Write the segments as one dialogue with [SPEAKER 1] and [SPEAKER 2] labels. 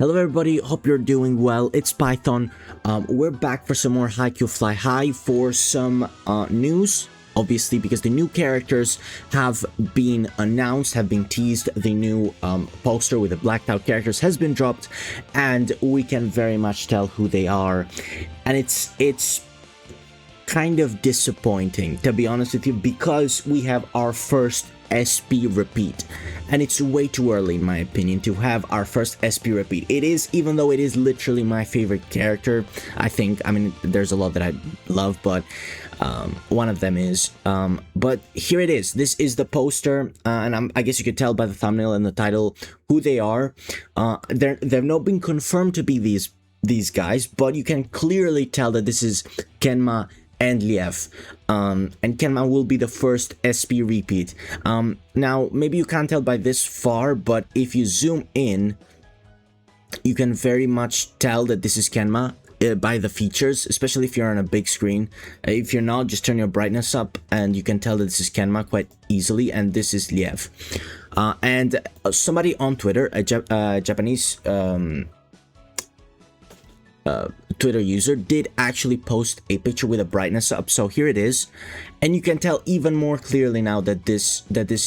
[SPEAKER 1] Hello everybody, hope you're doing well. It's Python. We're back for some more HAIKYU Fly High for some news, obviously, because the new characters have been announced, have been teased. The new poster with the blacked out characters has been dropped, and we can very much tell who they are. And it's kind of disappointing, to be honest with you, because we have our first SP repeat, and it's way too early in my opinion to have our first SP repeat. It is, even though it is literally my favorite character. I mean there's a lot that I love, but one of them is but here it is. This is the poster, and I guess you could tell by the thumbnail and the title who they are. They've not been confirmed to be these guys, but you can clearly tell that this is KENMA and LEV, and KENMA will be the first SP repeat. Now, maybe you can't tell by this far, but if you zoom in, you can very much tell that this is KENMA by the features, especially if you're on a big screen. If you're not, just turn your brightness up, and you can tell that this is KENMA quite easily, and this is LEV. And somebody on Twitter, a Japanese Twitter user, did actually post a picture with a brightness up, so here it is, and you can tell even more clearly now that this is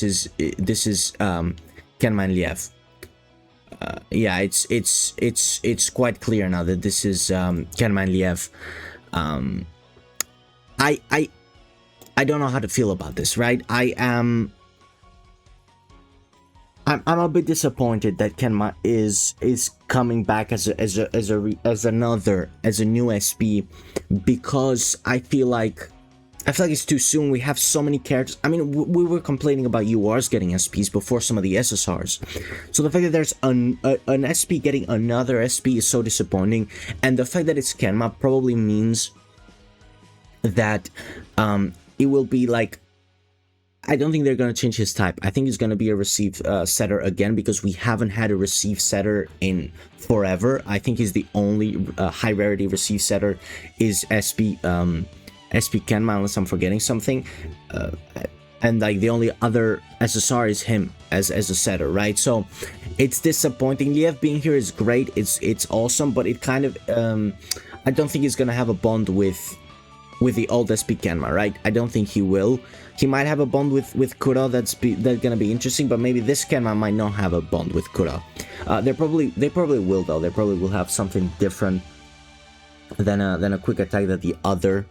[SPEAKER 1] KENMA and LEV. Yeah, it's quite clear now that this is KENMA and LEV. I don't know how to feel about this, right? I'm a bit disappointed that KENMA is coming back as a new SP, because I feel like it's too soon. We have so many characters. I mean, we were complaining about URs getting SPs before some of the SSRs, so the fact that there's an SP getting another SP is so disappointing, and the fact that it's KENMA probably means that it will be like, I don't think they're going to change his type. I think he's going to be a receive setter again, because we haven't had a receive setter in forever. I think he's the only high rarity receive setter is SP KENMA, unless I'm forgetting something. And like the only other SSR is him as a setter, right? So it's disappointing. LEV being here is great. It's awesome, but it kind of I don't think he's going to have a bond with the old SP KENMA, right? I don't think he will. He might have a bond with Kura that's gonna be interesting, but maybe this KENMA might not have a bond with Kura. They probably will, though. They probably will have something different than a quick attack that the other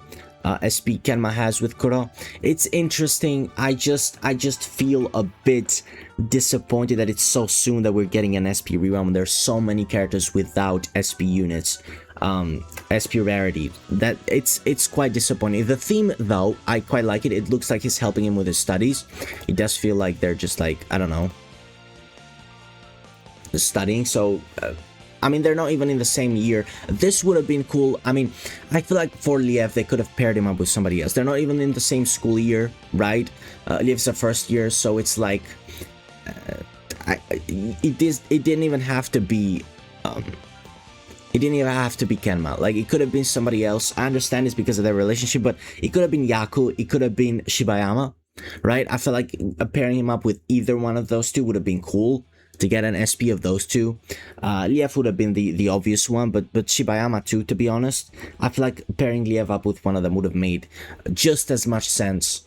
[SPEAKER 1] SP KENMA has with Kura. It's interesting. I just feel a bit disappointed that it's so soon that we're getting an SP rerun. There's so many characters without SP units, SP rarity, that it's quite disappointing. The theme, though, I quite like it. It looks like he's helping him with his studies. It does feel like they're just like, I don't know, studying. So I mean, they're not even in the same year. This would have been cool. I mean, I feel like for LEV, they could have paired him up with somebody else. They're not even in the same school year, right? LEV's a first year, so it's like it didn't even have to be it didn't even have to be KENMA. Like, it could have been somebody else. I understand it's because of their relationship, but it could have been Yaku, it could have been Shibayama, right? I feel like pairing him up with either one of those two would have been cool to get an SP of those two. LEV would have been the obvious one, but Shibayama too, to be honest. I feel like pairing LEV up with one of them would have made just as much sense.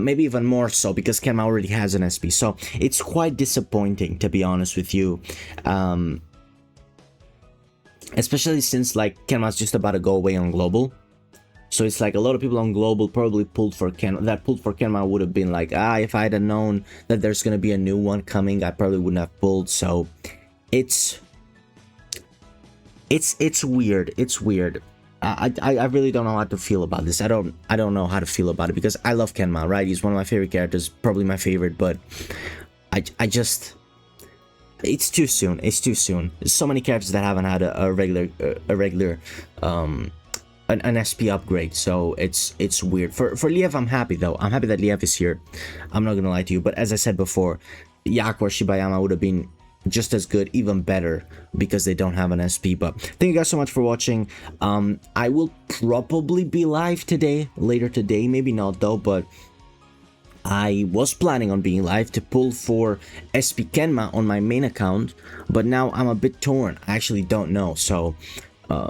[SPEAKER 1] Maybe even more so, because KENMA already has an SP. So it's quite disappointing, to be honest with you. Especially since, like, KENMA's just about to go away on global. So it's like a lot of people on global probably pulled for KENMA would have been like, if I had known that there's gonna be a new one coming, I probably wouldn't have pulled. So it's weird. It's weird. I really don't know how to feel about this. I don't know how to feel about it, because I love KENMA, right? He's one of my favorite characters, probably my favorite, but I just, it's too soon. It's too soon. There's so many characters that haven't had a regular an SP upgrade, so it's weird. For LEV, I'm happy, though. I'm happy that LEV is here. I'm not gonna lie to you, but as I said before, Yaku or Shibayama would have been just as good, even better, because they don't have an SP. But thank you guys so much for watching. I will probably be live today, later today, maybe not though, but I was planning on being live to pull for SP KENMA on my main account, but now I'm a bit torn. I actually don't know, so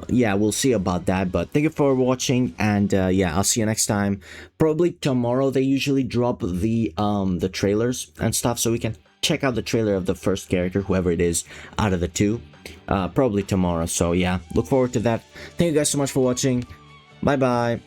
[SPEAKER 1] yeah, we'll see about that. But thank you for watching, and yeah, I'll see you next time. Probably tomorrow. They usually drop the trailers and stuff, so we can check out the trailer of the first character, whoever it is out of the two. Probably tomorrow. So yeah, look forward to that. Thank you guys so much for watching. Bye bye.